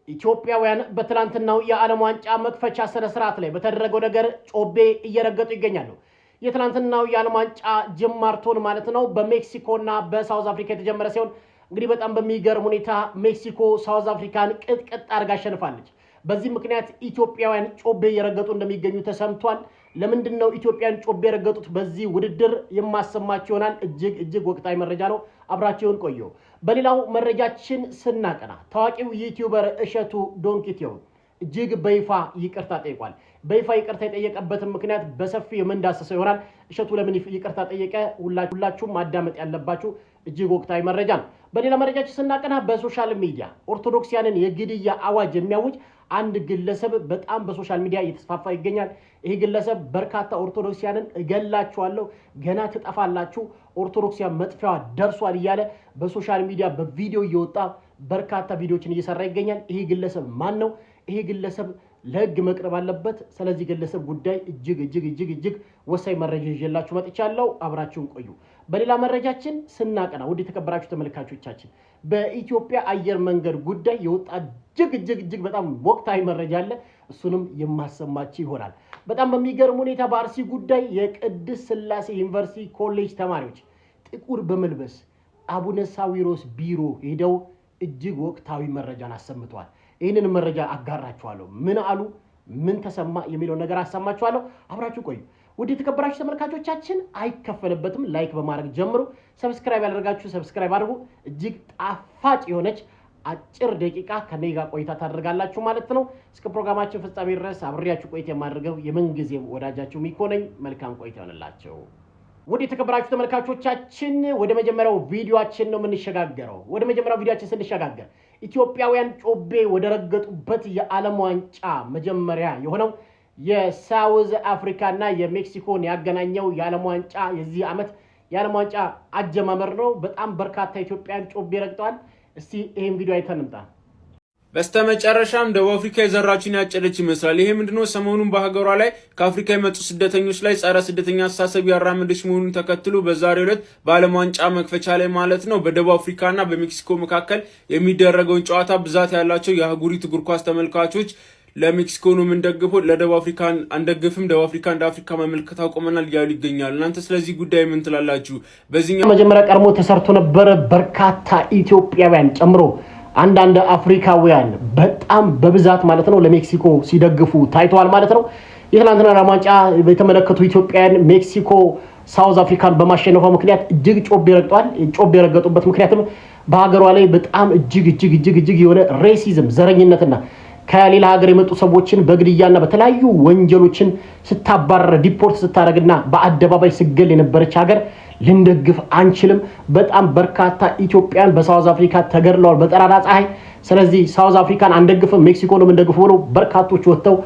ኢትዮጵያውያን በትላንትናው የዓለም ዋንጫ መክፈቻ ስነ ስርዓት ላይ በተደረገው ነገር ጮቤ እየረገጡ ይገኛሉ። የትላንትናው የዓለም ዋንጫ ጅማርቶን ማለት ነው በሜክሲኮና በሳውዝ አፍሪካ የተጀመረ ሲሆን እንግዲህ በጣም በሚገርም ሁኔታ ሜክሲኮ ሳውዝ አፍሪካን ቅጥቅጥ አድርጋ አሸንፋለች። በዚህ ምክንያት ኢትዮጵያውያን ጮቤ እየረገጡ እንደሚገኙ ተሰምቷል። ለምንድነው ኢትዮጵያን ጮቤ የረገጡት? በዚህ ውድድር የማሰማችሁ ይሆናል። እጅግ ወቅታዊ መረጃ ነው። አብራችሁን ቆዩ። በሌላው መረጃችን ስናቀና ታዋቂው ዩቲዩበር እሸቱ ዶንኪቲዮ እጅግ በይፋ ይቅርታ ጠይቋል። በይፋ ይቅርታ የጠየቀበትን ምክንያት በሰፊው የምንዳሰሰው ይሆናል። እሸቱ ለምን ይቅርታ ጠየቀ? ሁላችሁም ማዳመጥ ያለባችሁ እጅግ ወቅታዊ መረጃ ነው። በሌላ መረጃችን ስናቀና በሶሻል ሚዲያ ኦርቶዶክሲያንን የግድያ አዋጅ የሚያውጅ አንድ ግለሰብ በጣም በሶሻል ሚዲያ እየተስፋፋ ይገኛል። ይሄ ግለሰብ በርካታ ኦርቶዶክሲያንን እገላችኋለሁ፣ ገና ትጠፋላችሁ፣ ኦርቶዶክሲያን መጥፊያዋ ደርሷል እያለ በሶሻል ሚዲያ በቪዲዮ እየወጣ በርካታ ቪዲዮችን እየሰራ ይገኛል። ይሄ ግለሰብ ማን ነው? ይሄ ግለሰብ ለህግ መቅረብ አለበት። ስለዚህ ግለሰብ ጉዳይ እጅግ ወሳኝ መረጃ ይዤላችሁ መጥቻለሁ። አብራችሁን ቆዩ። በሌላ መረጃችን ስናቀና ውድ የተከበራችሁ ተመልካቾቻችን በኢትዮጵያ አየር መንገድ ጉዳይ የወጣ እጅግ በጣም ወቅታዊ መረጃ አለ። እሱንም የማሰማችሁ ይሆናል። በጣም በሚገርም ሁኔታ በአርሲ ጉዳይ የቅድስት ሥላሴ ዩኒቨርሲቲ ኮሌጅ ተማሪዎች ጥቁር በመልበስ አቡነ ሳዊሮስ ቢሮ ሄደው እጅግ ወቅታዊ መረጃን አሰምተዋል። ይህንን መረጃ አጋራችኋለሁ። ምን አሉ፣ ምን ተሰማ የሚለው ነገር አሰማችኋለሁ። አብራችሁ ቆዩ። ውድ የተከበራችሁ ተመልካቾቻችን አይከፈልበትም። ላይክ በማድረግ ጀምሩ። ሰብስክራይብ ያደረጋችሁ ሰብስክራይብ አድርጉ። እጅግ ጣፋጭ የሆነች አጭር ደቂቃ ከኔ ጋር ቆይታ ታደርጋላችሁ ማለት ነው። እስከ ፕሮግራማችን ፍጻሜ ድረስ አብሬያችሁ ቆይታ የማደርገው የምንጊዜም ወዳጃችሁ ሚኮ ነኝ። መልካም ቆይታ ይሆንላችሁ። ውድ የተከበራችሁ ተመልካቾቻችን ወደ መጀመሪያው ቪዲዮአችን ነው የምንሸጋገረው። ወደ መጀመሪያው ቪዲዮአችን ስንሸጋገር ኢትዮጵያውያን ጮቤ ወደ ረገጡበት የዓለም ዋንጫ መጀመሪያ የሆነው የሳውዝ አፍሪካና የሜክሲኮን ያገናኘው የዓለም ዋንጫ የዚህ ዓመት የዓለም ዋንጫ አጀማመር ነው። በጣም በርካታ ኢትዮጵያውያን ጮቤ ረግጠዋል። እስቲ ይሄን ቪዲዮ አይተን እንምጣ። በስተመጨረሻም ደቡብ አፍሪካ የዘራችውን ያጨለች ይመስላል። ይሄ ምንድነው? ሰሞኑን በሀገሯ ላይ ከአፍሪካ የመጡ ስደተኞች ላይ ጸረ ስደተኛ አስተሳሰብ ያራመደች መሆኑን ተከትሎ በዛሬው ዕለት በዓለም ዋንጫ መክፈቻ ላይ ማለት ነው በደቡብ አፍሪካና በሜክሲኮ መካከል የሚደረገውን ጨዋታ ብዛት ያላቸው የአህጉሪቱ እግር ኳስ ተመልካቾች ለሜክሲኮ ነው የምንደግፈው፣ ለደቡብ አፍሪካ አንደግፍም፣ ደቡብ አፍሪካ እንደ አፍሪካ መመልከት አቆመናል እያሉ ይገኛሉ። እናንተ ስለዚህ ጉዳይ ምን ትላላችሁ? በዚህኛው መጀመሪያ ቀድሞ ተሰርቶ ነበር። በርካታ ኢትዮጵያውያን ጨምሮ አንዳንድ አፍሪካውያን በጣም በብዛት ማለት ነው ለሜክሲኮ ሲደግፉ ታይተዋል ማለት ነው። የትናንትና ዓለም ዋንጫ የተመለከቱ ኢትዮጵያውያን ሜክሲኮ ሳውዝ አፍሪካን በማሸነፏ ምክንያት እጅግ ጮቤ ረግጠዋል። ጮቤ የረገጡበት ምክንያትም በሀገሯ ላይ በጣም እጅግ የሆነ ሬሲዝም ዘረኝነትና ከሌላ ሀገር የመጡ ሰዎችን በግድያና በተለያዩ ወንጀሎችን ስታባረር ዲፖርት ስታደርግና በአደባባይ ስገል የነበረች ሀገር ልንደግፍ አንችልም። በጣም በርካታ ኢትዮጵያን በሳውዝ አፍሪካ ተገድለዋል በጠራራ ፀሐይ። ስለዚህ ሳውዝ አፍሪካን አንደግፍም ሜክሲኮ ነው የምንደግፈው ብለው በርካቶች ወጥተው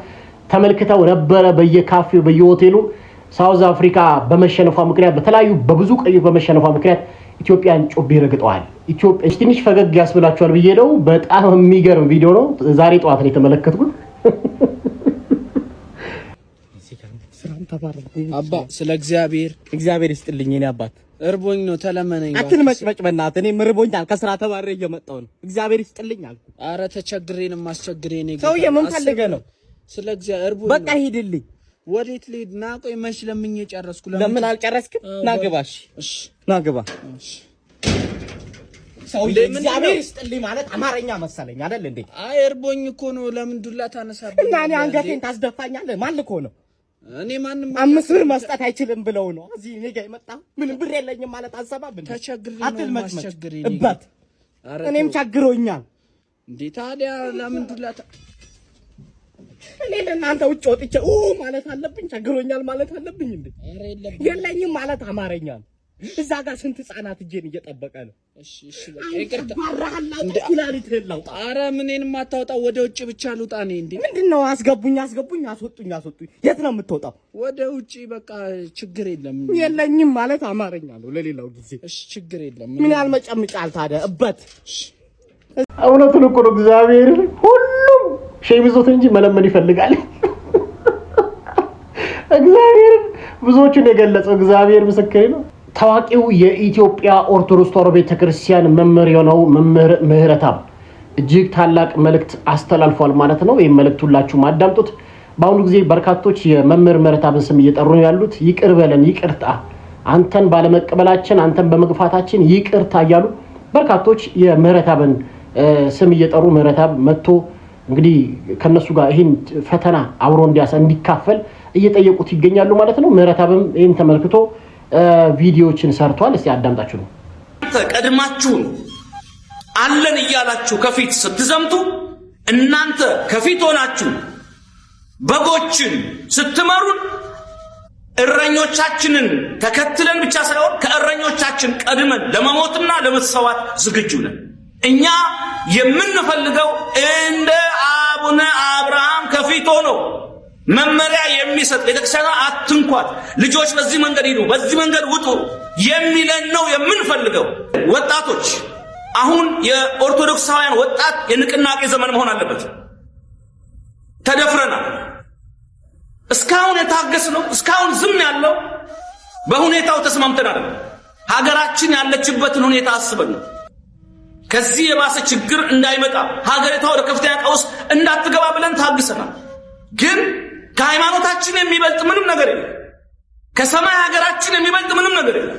ተመልክተው ነበረ በየካፌው በየሆቴሉ። ሳውዝ አፍሪካ በመሸነፏ ምክንያት በተለያዩ በብዙ ቀይ በመሸነፏ ምክንያት ኢትዮጵያን ጮቤ ረግጠዋል። ኢትዮጵያ ትንሽ ፈገግ ያስብላችኋል ብዬ ነው። በጣም የሚገርም ቪዲዮ ነው። ዛሬ ጠዋት ነው የተመለከትኩት። አባ ስለ እግዚአብሔር ይስጥልኝ። እኔ አባት እርቦኝ ነው ተለመነኝ። አትልመጭመጭ በእናትህ። እኔ ምርቦኛል፣ ከስራ ተባረረ እየመጣሁ ነው። እግዚአብሔር ይስጥልኝ አልኩ። አረ ተቸግሬን ማስቸግሬን ሰውዬ ምን ፈልገህ ነው? ስለ እግዚአብሔር እርቦኝ በቃ ሂድልኝ። ወዴት ልሂድ? ና ቆይ መች ለምኜ ጨረስኩ። ለምን አልጨረስክም? ና ግባ። እሺ ና ግባ። ሰውዬ እግዚአብሔር ይስጥልኝ ማለት አማርኛ መሰለኝ አይደል እንዴ? አይ እርቦኝ እኮ ነው። ለምን ዱላ ታነሳብኝ? እና እኔ አንገቴን ታስደፋኛለህ? ማን ልኮ ነው? እኔ ማንንም 5 ብር መስጠት አይችልም ብለው ነው እዚህ እኔ ጋር የመጣው። ምንም ብር የለኝም ማለት አሰባብ እንዴ? ተቸግሬ ነው ማስቸግሬኝ። እኔም ቸግሮኛል እንዴ። ታዲያ ለምን ዱላ እኔ ለእናንተ ውጭ ወጥቼ ማለት አለብኝ? ቸግሮኛል ማለት አለብኝ እንዴ? የለኝም ማለት አማርኛ ነው። እዛ ጋር ስንት ህፃናት እጄን እየጠበቀ ነው። እሺ በቃ ይቅርታ። እንዴ ኩላሊትህን ላውጣ። ኧረ ምኔንም አታውጣው፣ ወደ ውጭ ብቻ ልውጣ። እኔ እንዴ ምንድነው? አስገቡኝ፣ አስወጡኝ። የት ነው የምትወጣው? ወደ ውጭ በቃ ችግር የለም። የለኝም ማለት አማርኛ ነው ለሌላው ጊዜ። እሺ ችግር የለም። ምን ያልመጨምጫል ታዲያ? እውነቱን እኮ ነው። እግዚአብሔር ሁሉም ሸሚዞት እንጂ መለመን ይፈልጋል። እግዚአብሔር ብዙዎቹን የገለጸው እግዚአብሔር ምስክሬ ነው። ታዋቂው የኢትዮጵያ ኦርቶዶክስ ተዋሕዶ ቤተክርስቲያን መምህር የሆነው መምህር ምህረተአብ እጅግ ታላቅ መልእክት አስተላልፏል ማለት ነው። ይሄን መልእክት ሁላችሁም አዳምጡት። በአሁኑ ጊዜ በርካቶች የመምህር ምህረተአብን ስም እየጠሩ ነው ያሉት። ይቅር በለን ይቅርታ፣ አንተን ባለመቀበላችን አንተን በመግፋታችን ይቅርታ እያሉ በርካቶች የምህረተአብን ስም እየጠሩ ምህረተአብ መጥቶ እንግዲህ ከነሱ ጋር ይሄን ፈተና አብሮ እንዲካፈል እየጠየቁት ይገኛሉ ማለት ነው። ምህረተአብም ይሄን ተመልክቶ ቪዲዮዎችን ሰርቷል። እስቲ አዳምጣችሁ ነው። ቀድማችሁ አለን እያላችሁ ከፊት ስትዘምቱ እናንተ ከፊት ሆናችሁ በጎችን ስትመሩን እረኞቻችንን ተከትለን ብቻ ሳይሆን ከእረኞቻችን ቀድመን ለመሞትና ለመሰዋት ዝግጁ ነን። እኛ የምንፈልገው እንደ አቡነ አብርሃም ከፊት ሆኖ መመሪያ የሚሰጥ ቤተክርስቲያኗ አትንኳት፣ ልጆች በዚህ መንገድ ሂዱ፣ በዚህ መንገድ ውጡ የሚለን ነው የምንፈልገው። ወጣቶች አሁን የኦርቶዶክሳውያን ወጣት የንቅናቄ ዘመን መሆን አለበት። ተደፍረናል። እስካሁን የታገስነው እስካሁን ዝም ያለው በሁኔታው ተስማምተን አይደለም። ሀገራችን ያለችበትን ሁኔታ አስበን ነው። ከዚህ የባሰ ችግር እንዳይመጣ ሀገሪቷ ወደ ከፍተኛ ቀውስ እንዳትገባ ብለን ታግሰናል። ግን ከሃይማኖታችን የሚበልጥ ምንም ነገር የለም። ከሰማይ ሀገራችን የሚበልጥ ምንም ነገር የለም።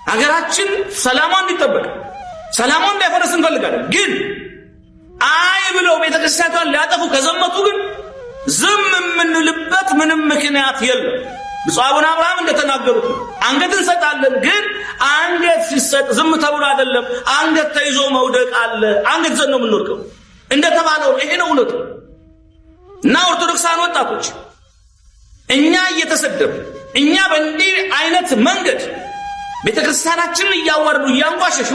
ሀገራችን ሰላሟ እንዲጠበቅ ሰላሟ እንዳይፈረስ እንፈልጋለን። ግን አይ ብለው ቤተክርስቲያኗን ሊያጠፉ ከዘመቱ ግን ዝም የምንልበት ምንም ምክንያት የለም። ብፁዕ አቡነ አብርሃም እንደተናገሩት አንገት እንሰጣለን። ግን አንገት ሲሰጥ ዝም ተብሎ አይደለም። አንገት ተይዞ መውደቅ አለ። አንገት ዘን ነው የምንወድቀው እንደተባለው ይሄ ነው እውነቱ። እና ኦርቶዶክሳውያን ወጣቶች እኛ እየተሰደቡ እኛ በእንዲህ አይነት መንገድ ቤተክርስቲያናችንን እያዋረዱ እያንቋሸሹ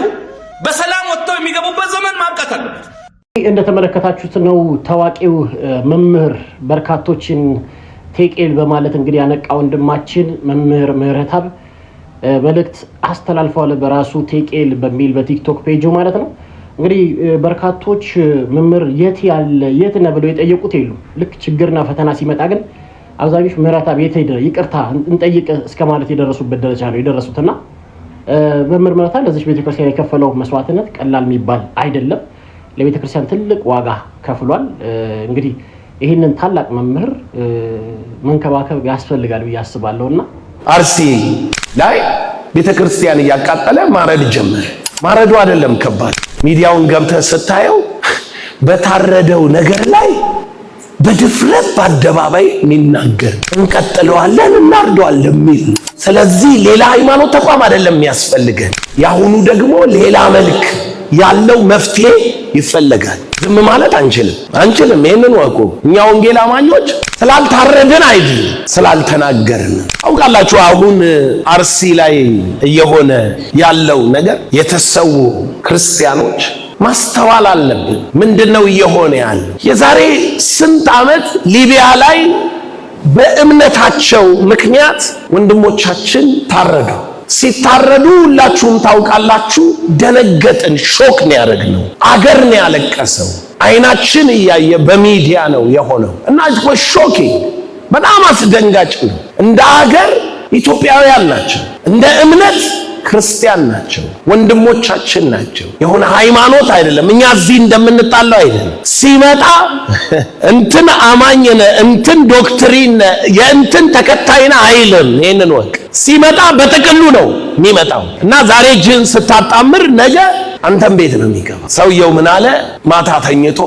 በሰላም ወጥተው የሚገቡበት ዘመን ማብቃት አለበት። እንደተመለከታችሁት ነው ታዋቂው መምህር በርካቶችን ቴቄል በማለት እንግዲህ ያነቃ ወንድማችን መምህር ምህረተአብ መልእክት አስተላልፈዋል በራሱ ቴቄል በሚል በቲክቶክ ፔጁ ማለት ነው። እንግዲህ በርካቶች መምህር የት ነህ ብለው የጠየቁት የሉ። ልክ ችግርና ፈተና ሲመጣ ግን አብዛኞች ምህረተአብ የት ሄደ ይቅርታ እንጠይቅ እስከ ማለት የደረሱበት ደረጃ ነው የደረሱትና መምህር ምህረተአብ ለዚህ ቤተክርስቲያን የከፈለው መስዋዕትነት ቀላል የሚባል አይደለም። ለቤተክርስቲያን ትልቅ ዋጋ ከፍሏል። እንግዲህ ይህንን ታላቅ መምህር መንከባከብ ያስፈልጋል ብዬ አስባለሁና አርሲ ላይ ቤተክርስቲያን እያቃጠለ ማረድ ጀመረ። ማረዱ አይደለም ከባድ፣ ሚዲያውን ገብተህ ስታየው በታረደው ነገር ላይ በድፍረት በአደባባይ የሚናገር እንቀጥለዋለን እናርደዋለን የሚል። ስለዚህ ሌላ ሃይማኖት ተቋም አይደለም የሚያስፈልገን። ያሁኑ ደግሞ ሌላ መልክ ያለው መፍትሄ ይፈልጋል። ዝም ማለት አንችልም። ይሄንን ወቁ። እኛ ወንጌል አማኞች ስላልታረድን አይደል ስላልተናገርን። አውቃላችሁ አሁን አርሲ ላይ እየሆነ ያለው ነገር የተሰዉ ክርስቲያኖች ማስተዋል አለብን። ምንድነው እየሆነ ያለው? የዛሬ ስንት ዓመት ሊቢያ ላይ በእምነታቸው ምክንያት ወንድሞቻችን ታረዱ። ሲታረዱ ሁላችሁም ታውቃላችሁ። ደነገጥን። ሾክ ነው ያደረግነው። አገር ነው ያለቀሰው። አይናችን እያየ በሚዲያ ነው የሆነው እና ሾኪ በጣም አስደንጋጭ ነው። እንደ አገር ኢትዮጵያውያን ናቸው፣ እንደ እምነት ክርስቲያን ናቸው፣ ወንድሞቻችን ናቸው። የሆነ ሃይማኖት አይደለም። እኛ እዚህ እንደምንጣለው አይደለም። ሲመጣ እንትን አማኝ ነህ እንትን ዶክትሪን ነህ የእንትን ተከታይ ነህ አይልም። ይሄንን ወቅ ሲመጣ በጥቅሉ ነው የሚመጣው እና ዛሬ ጅን ስታጣምር ነገ አንተም ቤት ነው የሚገባው። ሰውየው ምን አለ? ማታ ተኝቶ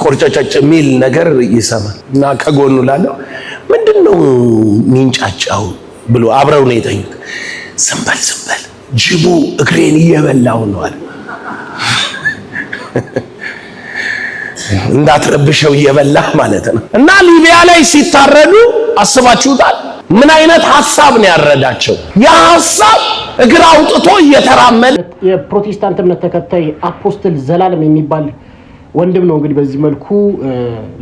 ቆርጮጮች የሚል ነገር ይሰማል እና ከጎኑ ላለው ምንድነው ሚንጫጫው ብሎ አብረው ነው የተኙት። ዝም በል ጅቡ እግሬን እየበላው ነው አለ። እንዳትረብሸው እየበላህ ማለት ነው። እና ሊቢያ ላይ ሲታረዱ አስባችሁታል? ምን አይነት ሐሳብ ነው ያረዳቸው? ያ ሐሳብ እግር አውጥቶ እየተራመደ የፕሮቴስታንት እምነት ተከታይ አፖስትል ዘላለም የሚባል ወንድም ነው እንግዲህ በዚህ መልኩ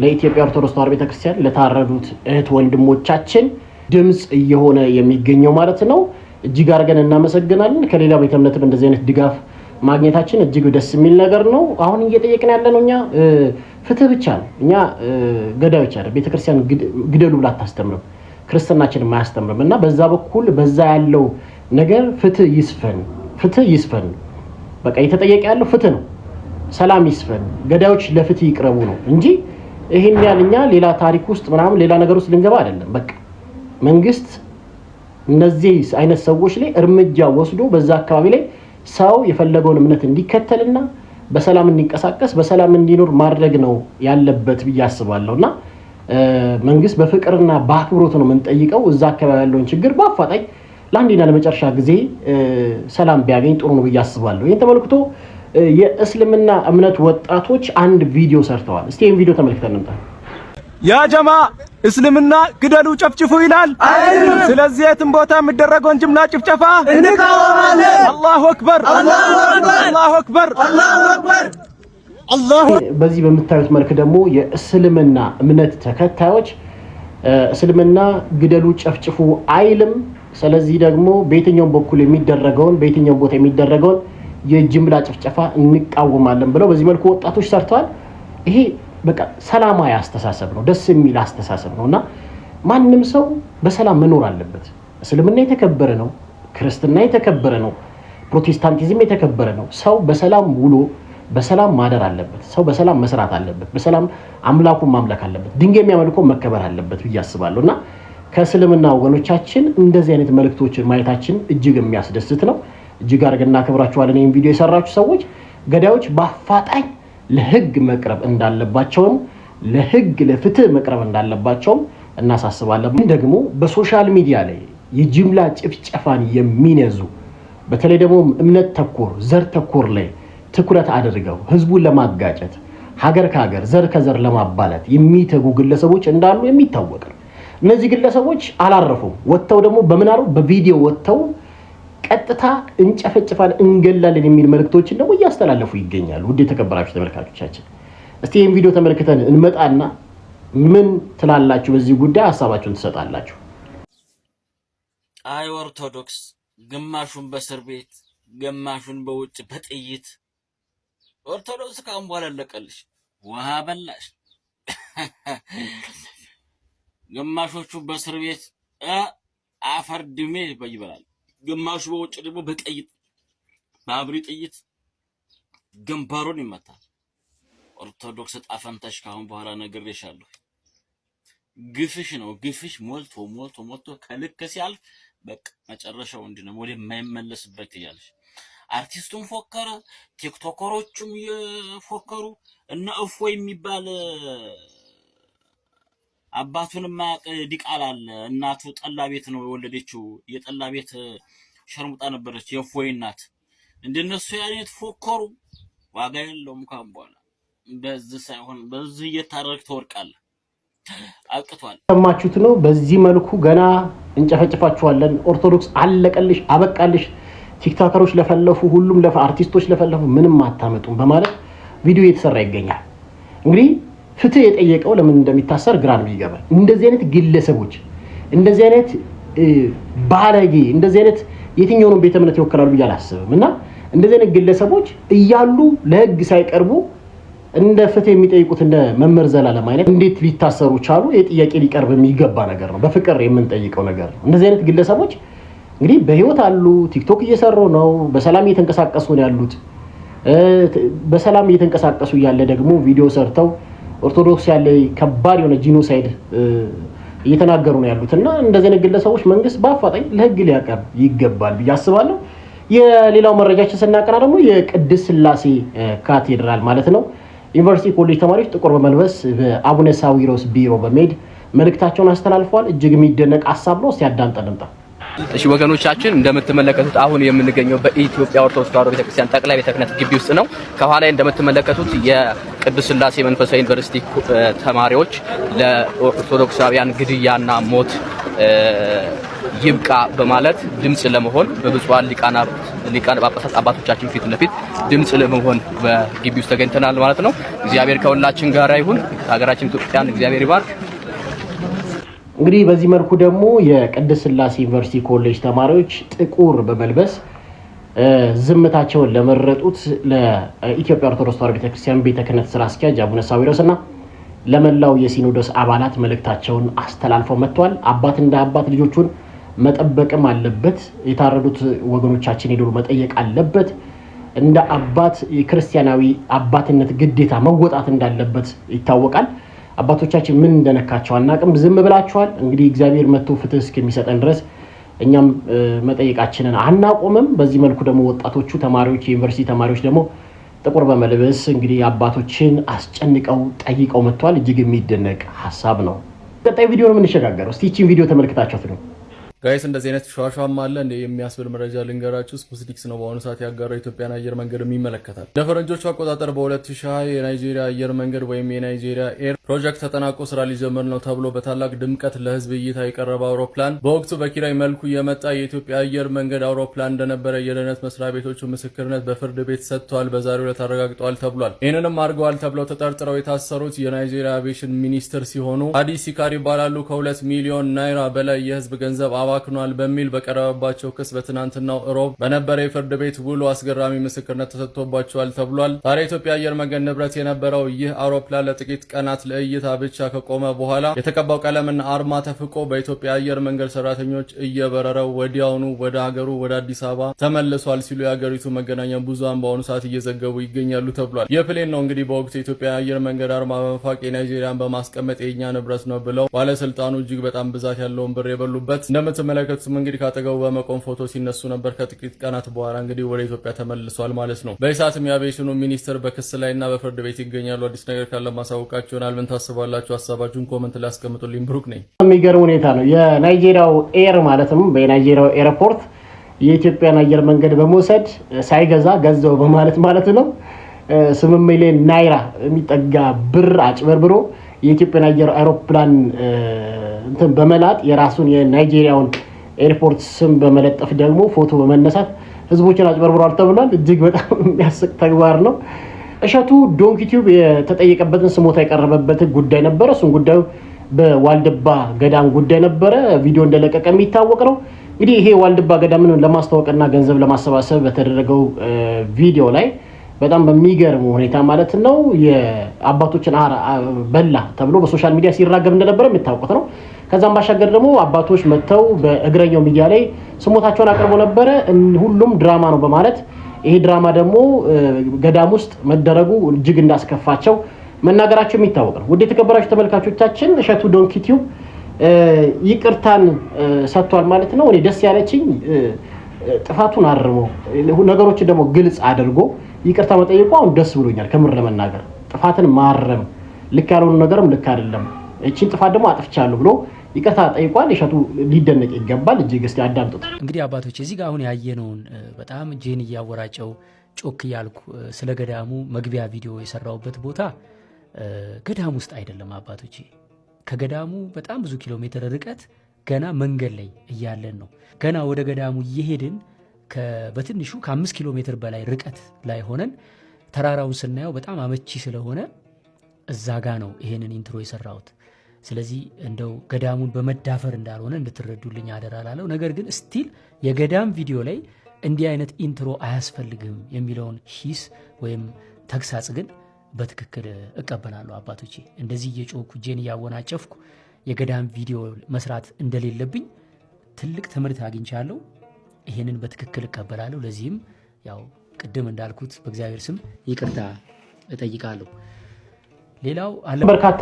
ለኢትዮጵያ ኦርቶዶክስ ተዋሕዶ ቤተክርስቲያን ለታረዱት እህት ወንድሞቻችን ድምጽ እየሆነ የሚገኘው ማለት ነው። እጅግ አድርገን እናመሰግናለን። ከሌላ ቤተ እምነትም እንደዚህ አይነት ድጋፍ ማግኘታችን እጅግ ደስ የሚል ነገር ነው። አሁን እየጠየቅን ያለነው እኛ ፍትህ ብቻ ነው። እኛ ገዳዮች አይደል። ቤተክርስቲያን ግደሉ ብላ አታስተምርም፣ ክርስትናችን ማያስተምርም እና በዛ በኩል በዛ ያለው ነገር ፍትህ ይስፈን። በቃ እየተጠየቀ ያለው ፍትህ ነው። ሰላም ይስፈን፣ ገዳዮች ለፍትህ ይቅረቡ ነው እንጂ ይሄን ያልኛ ሌላ ታሪክ ውስጥ ምናምን ሌላ ነገር ውስጥ ልንገባ አይደለም። በቃ መንግስት እነዚህ አይነት ሰዎች ላይ እርምጃ ወስዶ በዛ አካባቢ ላይ ሰው የፈለገውን እምነት እንዲከተልና በሰላም እንዲንቀሳቀስ በሰላም እንዲኖር ማድረግ ነው ያለበት ብዬ አስባለሁና መንግስት በፍቅርና በአክብሮት ነው የምንጠይቀው። እዛ አካባቢ ያለውን ችግር በአፋጣኝ ለአንዴና ለመጨረሻ ጊዜ ሰላም ቢያገኝ ጥሩ ነው ብዬ አስባለሁ። ይሄን ተመልክቶ የእስልምና እምነት ወጣቶች አንድ ቪዲዮ ሰርተዋል። እስቲ ይሄን ቪዲዮ ተመልክተን እንምጣ። ያ ጀማ እስልምና ግደሉ ጨፍጭፉ ይላል። ስለዚህ የትም ቦታ የሚደረገውን ጅምላ ጭፍጨፋ እንቃወማለን። አላሁ አክበር፣ አላሁ አክበር፣ አላሁ አክበር፣ አላሁ አክበር። በዚህ በምታዩት መልክ ደግሞ የእስልምና እምነት ተከታዮች እስልምና ግደሉ ጨፍጭፉ አይልም። ስለዚህ ደግሞ በየትኛውም በኩል የሚደረገውን በየትኛውም ቦታ የሚደረገውን የጅምላ ጭፍጨፋ እንቃወማለን ብለው በዚህ መልኩ ወጣቶች ሰርተዋል። ይሄ በቃ ሰላማዊ አስተሳሰብ ነው፣ ደስ የሚል አስተሳሰብ ነውና ማንም ሰው በሰላም መኖር አለበት። እስልምና የተከበረ ነው፣ ክርስትና የተከበረ ነው፣ ፕሮቴስታንቲዝም የተከበረ ነው። ሰው በሰላም ውሎ በሰላም ማደር አለበት። ሰው በሰላም መስራት አለበት። በሰላም አምላኩን ማምለክ አለበት። ድንጋይ የሚያመልከው መከበር አለበት ብዬ አስባለሁና ከእስልምና ወገኖቻችን እንደዚህ አይነት መልእክቶችን ማየታችን እጅግ የሚያስደስት ነው። እጅግ አድርገን እናከብራችኋለን። ይህን ቪዲዮ የሰራችሁ ሰዎች ገዳዮች በአፋጣኝ ለህግ መቅረብ እንዳለባቸውም ለህግ ለፍትህ መቅረብ እንዳለባቸውም እናሳስባለን። ደግሞ በሶሻል ሚዲያ ላይ የጅምላ ጭፍጨፋን የሚነዙ በተለይ ደግሞ እምነት ተኮር ዘር ተኮር ላይ ትኩረት አድርገው ህዝቡን ለማጋጨት ሀገር ከሀገር ዘር ከዘር ለማባላት የሚተጉ ግለሰቦች እንዳሉ የሚታወቅ ነው። እነዚህ ግለሰቦች አላረፉም። ወጥተው ደግሞ በምናሩ በቪዲዮ ወጥተው ቀጥታ እንጨፈጭፋለን እንገላለን የሚል መልእክቶችን ደግሞ እያስተላለፉ ይገኛሉ። ውድ የተከበራችሁ ተመልካቾቻችን እስቲ ይህን ቪዲዮ ተመልክተን እንመጣና ምን ትላላችሁ? በዚህ ጉዳይ ሀሳባችሁን ትሰጣላችሁ። አይ ኦርቶዶክስ ግማሹን በእስር ቤት ግማሹን በውጭ በጥይት ኦርቶዶክስ ካሁን በኋላ አለቀልሽ፣ ውሃ በላሽ። ግማሾቹ በእስር ቤት አፈር ድሜ ይበላል፣ ግማሹ በውጭ ደግሞ በጥይት በአብሪ ጥይት ግንባሩን ይመታል። ኦርቶዶክስ ጣፈንታሽ ካሁን በኋላ ነግሬሻለሁ። ግፍሽ ነው ግፍሽ ሞልቶ ሞልቶ ሞልቶ ከልክ ሲያልፍ በቃ መጨረሻው እንዲነው ወደ የማይመለስበት ያለሽ። አርቲስቱም ፎከረ፣ ቲክቶከሮቹም የፎከሩ እና እፎ የሚባል አባቱን ማቅ ዲቃላ አለ። እናቱ ጠላ ቤት ነው የወለደችው። የጠላ ቤት ሸርሙጣ ነበረች የፎይ እናት። እንደነሱ ያኔት ፎከሩ ዋጋ የለውም። ካም በኋላ በዚህ ሳይሆን በዚህ እየታረክ ተወርቃለህ። አልቅቷል። ሰማችሁት ነው። በዚህ መልኩ ገና እንጨፈጭፋችኋለን። ኦርቶዶክስ አለቀልሽ አበቃልሽ፣ ቲክቶከሮች ለፈለፉ ሁሉም አርቲስቶች ለፈለፉ ምንም አታመጡም በማለት ቪዲዮ እየተሰራ ይገኛል። እንግዲህ ፍትህ የጠየቀው ለምን እንደሚታሰር ግራ ነው ይገባል። እንደዚህ አይነት ግለሰቦች እንደዚህ አይነት ባለጌ እንደዚህ አይነት የትኛውንም ቤተ እምነት ይወክላሉ ብዬ አላስብም። እና እንደዚህ አይነት ግለሰቦች እያሉ ለህግ ሳይቀርቡ እንደ ፍትህ የሚጠይቁት እንደ መምህር ዘላለም አይነት እንዴት ሊታሰሩ ቻሉ? የጥያቄ ሊቀርብ የሚገባ ነገር ነው። በፍቅር የምንጠይቀው ነገር ነው። እንደዚህ አይነት ግለሰቦች እንግዲህ በህይወት አሉ፣ ቲክቶክ እየሰሩ ነው፣ በሰላም እየተንቀሳቀሱ ነው ያሉት። በሰላም እየተንቀሳቀሱ ያለ ደግሞ ቪዲዮ ሰርተው ኦርቶዶክስ ያለ ከባድ የሆነ ጂኖሳይድ እየተናገሩ ነው ያሉትና እንደዚህ አይነት ግለሰቦች መንግስት በአፋጣኝ ለህግ ሊያቀርብ ይገባል ብዬ አስባለሁ። የሌላው መረጃችን ስናቀና ደግሞ የቅድስት ሥላሴ ካቴድራል ማለት ነው ዩኒቨርሲቲ ኮሌጅ ተማሪዎች ጥቁር በመልበስ በአቡነ ሳዊሮስ ቢሮ በመሄድ መልእክታቸውን አስተላልፈዋል። እጅግ የሚደነቅ ሐሳብ ነው። እስቲ አዳምጠን እንምጣ። እሺ ወገኖቻችን እንደምትመለከቱት አሁን የምንገኘው በኢትዮጵያ ኦርቶዶክስ ተዋሕዶ ቤተክርስቲያን ጠቅላይ ቤተ ክህነት ግቢ ውስጥ ነው። ከኋላ እንደምትመለከቱት የቅድስት ሥላሴ መንፈሳዊ ዩኒቨርሲቲ ተማሪዎች ለኦርቶዶክሳውያን ግድያና ሞት ይብቃ በማለት ድምጽ ለመሆን በብፁዓን ሊቃነ ጳጳሳት አባቶቻችን ፊት ለፊት ድምጽ ለመሆን በግቢ ውስጥ ተገኝተናል ማለት ነው። እግዚአብሔር ከሁላችን ጋር ይሁን። ሀገራችን ኢትዮጵያን እግዚአብሔር ይባርክ። እንግዲህ በዚህ መልኩ ደግሞ የቅድስት ሥላሴ ዩኒቨርሲቲ ኮሌጅ ተማሪዎች ጥቁር በመልበስ ዝምታቸውን ለመረጡት ለኢትዮጵያ ኦርቶዶክስ ተዋሕዶ ቤተክርስቲያን ቤተ ክህነት ስራ አስኪያጅ አቡነ ሳዊሮስና ለመላው የሲኖዶስ አባላት መልእክታቸውን አስተላልፈው መጥተዋል። አባት እንደ አባት ልጆቹን መጠበቅም አለበት። የታረዱት ወገኖቻችን ሄዶ መጠየቅ አለበት። እንደ አባት የክርስቲያናዊ አባትነት ግዴታ መወጣት እንዳለበት ይታወቃል። አባቶቻችን ምን እንደነካቸው አናቅም፣ ዝም ብላችኋል። እንግዲህ እግዚአብሔር መጥቶ ፍትህ እስከሚሰጠን ድረስ እኛም መጠየቃችንን አናቆምም። በዚህ መልኩ ደግሞ ወጣቶቹ ተማሪዎች፣ የዩኒቨርሲቲ ተማሪዎች ደግሞ ጥቁር በመልበስ እንግዲህ አባቶችን አስጨንቀው ጠይቀው መጥቷል። እጅግ የሚደነቅ ሀሳብ ነው። ቀጣይ ቪዲዮ ነው የምንሸጋገረው። እስቲ ይህችን ቪዲዮ ተመልክታችኋት ነው ጋይስ እንደዚህ አይነት ሸዋሸዋም አለ እንደ የሚያስብል መረጃ ልንገራችሁ። ስፑትኒክስ ነው በአሁኑ ሰዓት ያጋራው ኢትዮጵያን አየር መንገድ የሚመለከታል። ለፈረንጆቹ አቆጣጠር በ2020 የናይጄሪያ አየር መንገድ ወይም የናይጄሪያ ኤር ፕሮጀክት ተጠናቆ ስራ ሊጀምር ነው ተብሎ በታላቅ ድምቀት ለህዝብ እይታ የቀረበ አውሮፕላን በወቅቱ በኪራይ መልኩ የመጣ የኢትዮጵያ አየር መንገድ አውሮፕላን እንደነበረ የደህንነት መስሪያ ቤቶቹ ምስክርነት በፍርድ ቤት ሰጥተዋል፣ በዛሬው ዕለት አረጋግጠዋል ተብሏል። ይህንንም አድርገዋል ተብለው ተጠርጥረው የታሰሩት የናይጄሪያ አቪዬሽን ሚኒስትር ሲሆኑ አዲ ሲካር ይባላሉ። ከ2 ሚሊዮን ናይራ በላይ የህዝብ ገንዘብ አባክኗል በሚል በቀረበባቸው ክስ በትናንትናው ሮብ በነበረ የፍርድ ቤት ውሎ አስገራሚ ምስክርነት ተሰጥቶባቸዋል ተብሏል። ታዲያ የኢትዮጵያ አየር መንገድ ንብረት የነበረው ይህ አውሮፕላን ለጥቂት ቀናት ለእይታ ብቻ ከቆመ በኋላ የተቀባው ቀለምና አርማ ተፍቆ በኢትዮጵያ አየር መንገድ ሰራተኞች እየበረረው ወዲያውኑ ወደ ሀገሩ ወደ አዲስ አበባ ተመልሷል ሲሉ የሀገሪቱ መገናኛ ብዙሃን በአሁኑ ሰዓት እየዘገቡ ይገኛሉ ተብሏል። ይህ ፕሌን ነው እንግዲህ በወቅቱ የኢትዮጵያ አየር መንገድ አርማ በመፋቅ የናይጄሪያን በማስቀመጥ የኛ ንብረት ነው ብለው ባለስልጣኑ እጅግ በጣም ብዛት ያለውን ብር የበሉበት እንደምትመለከቱም እንግዲህ ካጠገቡ በመቆም ፎቶ ሲነሱ ነበር። ከጥቂት ቀናት በኋላ እንግዲህ ወደ ኢትዮጵያ ተመልሷል ማለት ነው። በኢሳትም የአቪዬሽኑ ሚኒስትር በክስ ላይና በፍርድ ቤት ይገኛሉ። አዲስ ነገር ካለ ማሳወቃችሁ ይሆናል። ምን ታስባላችሁ? ሀሳባችሁን ኮመንት ላይ አስቀምጡልኝ። ብሩክ ነኝ። የሚገርም ሁኔታ ነው። የናይጄሪያው ኤር ማለትም በናይጄሪያው ኤርፖርት የኢትዮጵያን አየር መንገድ በመውሰድ ሳይገዛ ገዛው በማለት ማለት ነው 8 ሚሊዮን ናይራ የሚጠጋ ብር አጭበርብሮ የኢትዮጵያን አየር አውሮፕላን እንትን በመላጥ የራሱን የናይጄሪያውን ኤርፖርት ስም በመለጠፍ ደግሞ ፎቶ በመነሳት ህዝቦችን አጭበርብሯል ተብሏል። እጅግ በጣም የሚያስቅ ተግባር ነው። እሸቱ ዶንኪ ቲዩብ የተጠየቀበትን ስሞታ የቀረበበት ጉዳይ ነበረ። እሱን ጉዳዩ በዋልድባ ገዳም ጉዳይ ነበረ። ቪዲዮ እንደለቀቀ የሚታወቅ ነው። እንግዲህ ይሄ ዋልድባ ገዳምን ለማስተዋወቅና ገንዘብ ለማሰባሰብ በተደረገው ቪዲዮ ላይ በጣም በሚገርም ሁኔታ ማለት ነው የአባቶችን በላ ተብሎ በሶሻል ሚዲያ ሲራገብ እንደነበረ የሚታወቁት ነው። ከዛም ባሻገር ደግሞ አባቶች መተው በእግረኛው ሚዲያ ላይ ስሞታቸውን አቅርቦ ነበረ። ሁሉም ድራማ ነው በማለት ይሄ ድራማ ደግሞ ገዳም ውስጥ መደረጉ እጅግ እንዳስከፋቸው መናገራቸው የሚታወቅ ነው። ውድ የተከበራችሁ ተመልካቾቻችን እሸቱ ዶንኪ ቲዩብ ይቅርታን ሰጥቷል ማለት ነው። እኔ ደስ ያለችኝ ጥፋቱን አርሞ ነገሮችን ደግሞ ግልጽ አድርጎ ይቅርታ መጠየቁ አሁን ደስ ብሎኛል። ከምር ለመናገር ጥፋትን ማረም ልክ ያልሆነ ነገርም ልክ አይደለም፣ እቺን ጥፋት ደግሞ አጥፍቻለሁ ብሎ ይቅርታ ጠይቋል። እሸቱ ሊደነቅ ይገባል። እጅግ እስቲ አዳምጡት። እንግዲህ አባቶች እዚህ ጋር አሁን ያየነውን በጣም ጄን እያወራጨው ጮክ እያልኩ ስለ ገዳሙ መግቢያ ቪዲዮ የሰራውበት ቦታ ገዳሙ ውስጥ አይደለም አባቶች። ከገዳሙ በጣም ብዙ ኪሎ ሜትር ርቀት ገና መንገድ ላይ እያለን ነው። ገና ወደ ገዳሙ እየሄድን በትንሹ ከ5 ኪሎ ሜትር በላይ ርቀት ላይ ሆነን ተራራውን ስናየው በጣም አመቺ ስለሆነ እዛ ጋ ነው ይሄንን ኢንትሮ የሰራሁት። ስለዚህ እንደው ገዳሙን በመዳፈር እንዳልሆነ እንድትረዱልኝ አደራ ላለው። ነገር ግን ስቲል የገዳም ቪዲዮ ላይ እንዲህ አይነት ኢንትሮ አያስፈልግም የሚለውን ሂስ ወይም ተግሳጽ ግን በትክክል እቀበላለሁ አባቶቼ። እንደዚህ እየጮኩ እጄን እያወናጨፍኩ የገዳም ቪዲዮ መስራት እንደሌለብኝ ትልቅ ትምህርት አግኝቻለሁ። ይሄንን በትክክል እቀበላለሁ። ለዚህም ያው ቅድም እንዳልኩት በእግዚአብሔር ስም ይቅርታ እጠይቃለሁ። ሌላው በርካታ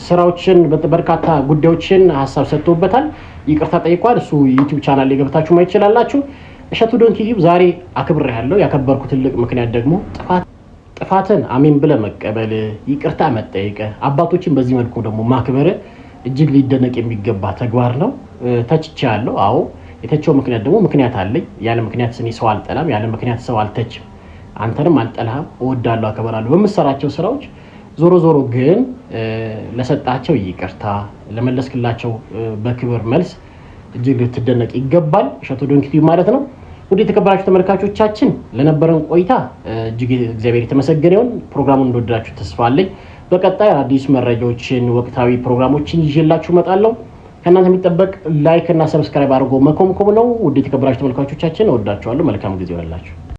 ስራዎችን በርካታ ጉዳዮችን ሀሳብ ሰጥቶበታል። ይቅርታ ጠይቋል። እሱ ዩቲዩብ ቻናል ላይ ገብታችሁ ማየት ይችላላችሁ። እሸቱ ዶንኪ ቲዩብ ዛሬ አክብሬያለሁ። ያከበርኩ ትልቅ ምክንያት ደግሞ ጥፋትን አሜን ብለህ መቀበል፣ ይቅርታ መጠየቅ፣ አባቶችን በዚህ መልኩ ደግሞ ማክበር እጅግ ሊደነቅ የሚገባ ተግባር ነው። ተችቻለሁ። አዎ የተቸው ምክንያት ደግሞ ምክንያት አለኝ። ያለ ምክንያት እኔ ሰው አልጠላም፣ ያለ ምክንያት ሰው አልተችም። አንተንም አልጠላም፣ እወዳለሁ፣ አከብራለሁ በምሰራቸው ስራዎች። ዞሮ ዞሮ ግን ለሰጣቸው ይቅርታ ለመለስክላቸው በክብር መልስ እጅግ ልትደነቅ ይገባል። እሸቱ ዶንኪ ቲዩብ ማለት ነው። ውድ የተከበራችሁ ተመልካቾቻችን ለነበረን ቆይታ እጅግ እግዚአብሔር የተመሰገነ ይሁን። ፕሮግራሙን እንደወደዳችሁ ተስፋ አለኝ። በቀጣይ አዲስ መረጃዎችን፣ ወቅታዊ ፕሮግራሞችን ይዤላችሁ እመጣለሁ። ከእናንተ የሚጠበቅ ላይክ እና ሰብስክራይብ አድርጎ መኮምኮም ነው። ውድ የተከበራችሁ ተመልካቾቻችን እወዳችኋለሁ። መልካም ጊዜ ይሆንላችሁ።